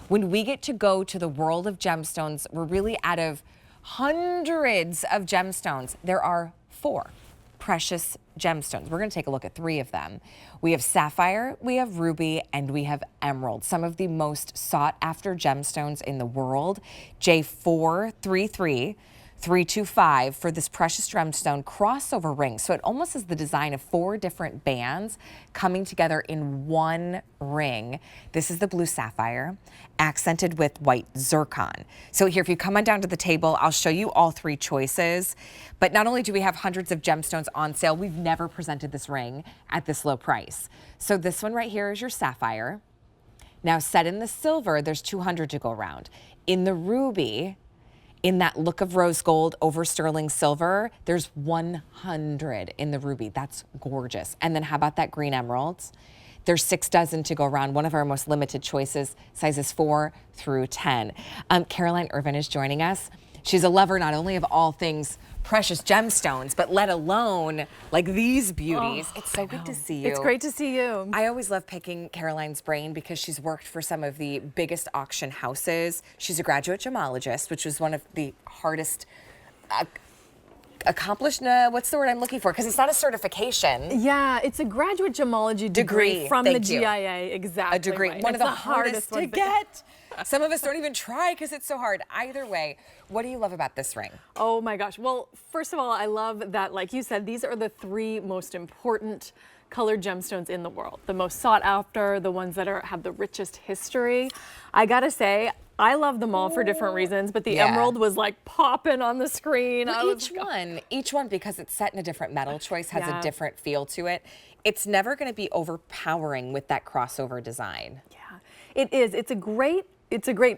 When we get to go to the world of gemstones, we're really out of hundreds of gemstones. There are 4 precious gemstones. We're going to take a look at 3 of them. We have sapphire, we have ruby, and we have emerald, some of the most sought after gemstones in the world. J433325 for this precious gemstone crossover ring. So it almost is the design of 4 different bands coming together in one ring. This is the blue sapphire, accented with white zircon. So here, if you come on down to the table, I'll show you all 3 choices. But not only do we have hundreds of gemstones on sale, we've never presented this ring at this low price. So this one right here is your sapphire. Now set in the silver, there's 200 to go around. In the ruby, in that look of rose gold over sterling silver, there's 100 in the ruby. That's gorgeous. And then how about that green emerald? There's 6 dozen to go around, one of our most limited choices, sizes 4 through 10. Caroline Irvin is joining us. She's a lover not only of all things precious gemstones, but let alone like these beauties. Oh, it's so good to see you. It's great to see you. I always love picking Caroline's brain because she's worked for some of the biggest auction houses. She's a graduate gemologist, which was one of the hardest accomplished, what's the word I'm looking for? Because it's not a certification. Yeah, it's a graduate gemology degree from the GIA. Exactly. A degree, right. one It's of the hardest to get. Some of us don't even try because it's so hard. Either way, what do you love about this ring? Oh my gosh. Well, first of all, I love that, like you said, these are the 3 most important colored gemstones in the world. The most sought after, the ones that have the richest history. I gotta say, I love them all for different reasons, but the emerald was like popping on the screen. Well, each one, because it's set in a different metal choice, has a different feel to it. It's never going to be overpowering with that crossover design. Yeah, it is. It's a great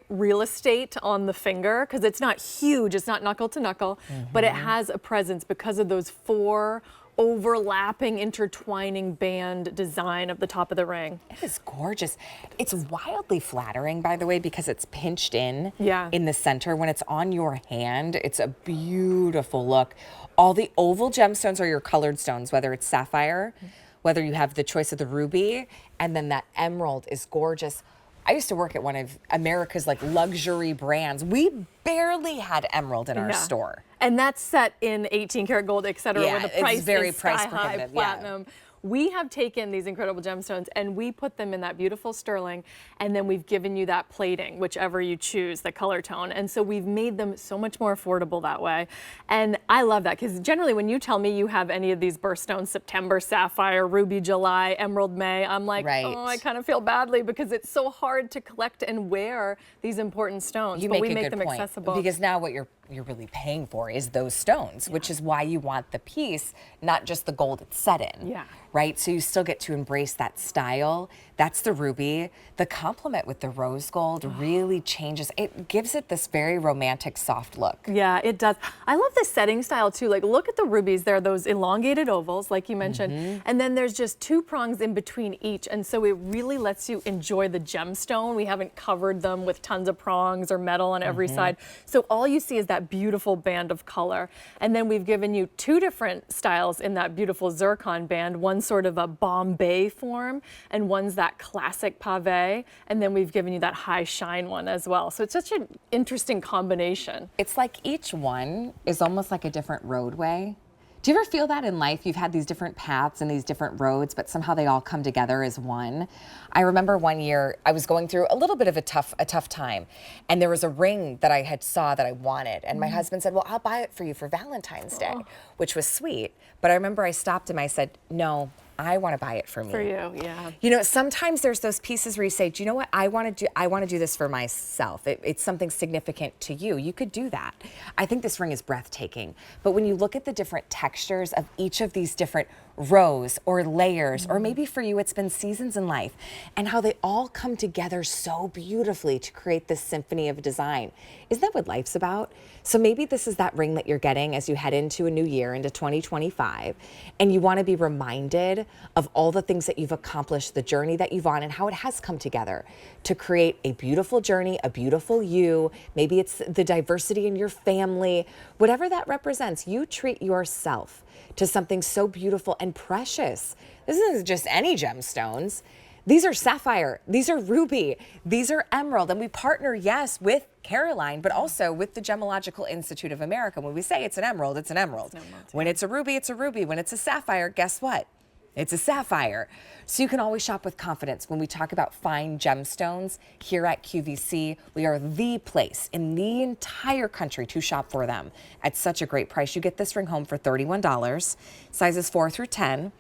real estate on the finger because it's not huge. It's not knuckle to knuckle, but it has a presence because of those 4 overlapping, intertwining band design of the top of the ring. It is gorgeous. It's wildly flattering, by the way, because it's pinched in the center. When it's on your hand, it's a beautiful look. All the oval gemstones are your colored stones, whether it's sapphire, whether you have the choice of the ruby, and then that emerald is gorgeous. I used to work at one of America's like luxury brands. We barely had emerald in our store. And that's set in 18 karat gold, et cetera, where the price it's very is price sky-high prohibitive, platinum. We have taken these incredible gemstones and we put them in that beautiful sterling, and then we've given you that plating, whichever you choose, the color tone. And so we've made them so much more affordable that way. And I love that because generally when you tell me you have any of these birthstones, September, sapphire, ruby, July, emerald, May, I'm like, oh, I kind of feel badly because it's so hard to collect and wear these important stones. But we make them accessible. Because now what you're really paying for is those stones, which is why you want the piece, not just the gold it's set in. Yeah. Right? So you still get to embrace that style. That's the ruby. The complement with the rose gold really changes. It gives it this very romantic, soft look. Yeah, it does. I love the setting style too. Like, look at the rubies. There are those elongated ovals, like you mentioned, and then there's just 2 prongs in between each. And so it really lets you enjoy the gemstone. We haven't covered them with tons of prongs or metal on every side. So all you see is that beautiful band of color. And then we've given you 2 different styles in that beautiful zircon band. One sort of a Bombay form, and one's that classic pave, and then we've given you that high shine one as well. So it's such an interesting combination. It's like each one is almost like a different roadway. Do you ever feel that in life? You've had these different paths and these different roads, but somehow they all come together as one. I remember one year I was going through a little bit of a tough time, and there was a ring that I had saw that I wanted, and my husband said, well, I'll buy it for you for Valentine's Day, which was sweet. But I remember I stopped him, I said, no, I want to buy it for me. For you, yeah. You know, sometimes there's those pieces where you say, do you know what? I want to do this for myself. It's something significant to you. You could do that. I think this ring is breathtaking. But when you look at the different textures of each of these different rows or layers, or maybe for you it's been seasons in life, and how they all come together so beautifully to create this symphony of design. Isn't that what life's about? So maybe this is that ring that you're getting as you head into a new year, into 2025, and you want to be reminded of all the things that you've accomplished, the journey that you've on, and how it has come together to create a beautiful journey, a beautiful you. Maybe it's the diversity in your family, whatever that represents. You treat yourself to something so beautiful and precious. This isn't just any gemstones. These are sapphire, these are ruby, these are emerald, and we partner, yes, with Caroline, but also with the Gemological Institute of America. When we say it's an emerald, it's an emerald. When it's a ruby, it's a ruby. When it's a sapphire, guess what? It's a sapphire. So you can always shop with confidence. When we talk about fine gemstones here at QVC, we are the place in the entire country to shop for them at such a great price. You get this ring home for $31, sizes 4 through 10.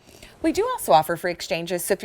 We do also offer free exchanges. So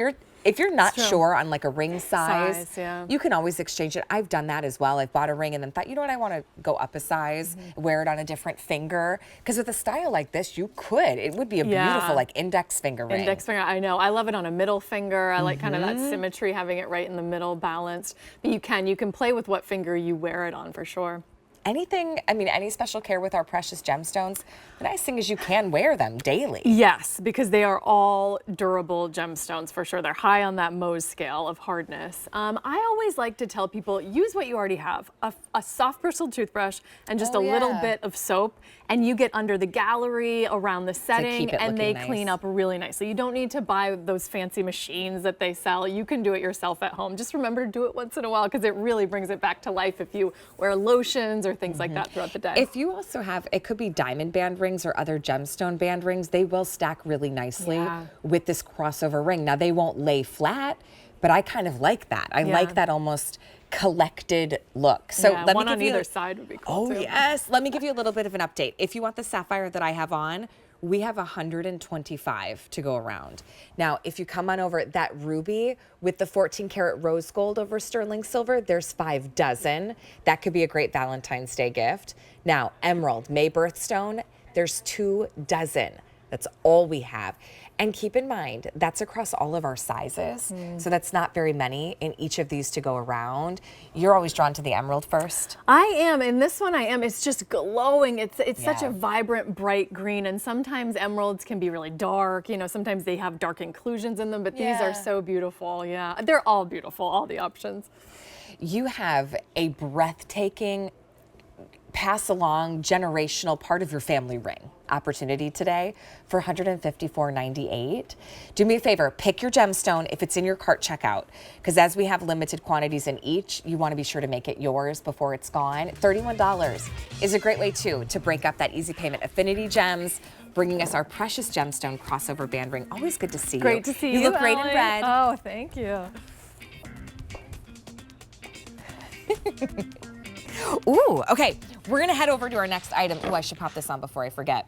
if you're not sure on like a ring size, you can always exchange it. I've done that as well. I've bought a ring and then thought, you know what, I want to go up a size, wear it on a different finger. Because with a style like this, you could. It would be a beautiful like index finger ring. Index finger, I know. I love it on a middle finger. I like kind of that symmetry, having it right in the middle, balanced. But you can play with what finger you wear it on for sure. Anything, I mean, any special care with our precious gemstones, the nice thing is you can wear them daily. Yes, because they are all durable gemstones for sure. They're high on that Mohs scale of hardness. I always like to tell people, use what you already have. A soft bristled toothbrush and just a little bit of soap, and you get under the gallery, around the setting, and they clean up really nicely. You don't need to buy those fancy machines that they sell. You can do it yourself at home. Just remember to do it once in a while, because it really brings it back to life if you wear lotions or things like that throughout the day. If you also have, it could be diamond band rings or other gemstone band rings, they will stack really nicely with this crossover ring. Now they won't lay flat, but I kind of like that. I like that almost collected look. So let me one give on you either side would be cool too. Yes, let me give you a little bit of an update. If you want the sapphire that I have on, we have 125 to go around. Now, if you come on over, that ruby with the 14 karat rose gold over sterling silver, there's 5 dozen. That could be a great Valentine's Day gift. Now, emerald, May birthstone, there's 2 dozen. That's all we have. And keep in mind, that's across all of our sizes. So that's not very many in each of these to go around. You're always drawn to the emerald first. I am, and this one I am. It's just glowing. It's such a vibrant, bright green, and sometimes emeralds can be really dark. You know, sometimes they have dark inclusions in them, but these are so beautiful. Yeah, they're all beautiful, all the options. You have a breathtaking, pass along generational part of your family ring opportunity today for $154.98. Do me a favor, pick your gemstone if it's in your cart checkout, because as we have limited quantities in each, you want to be sure to make it yours before it's gone. $31 is a great way too to break up that easy payment. Affinity Gems bringing us our precious gemstone crossover band ring. Always good to see you. Great to see you. You look great in red. Oh, thank you. Ooh, okay. We're gonna head over to our next item. Oh, I should pop this on before I forget.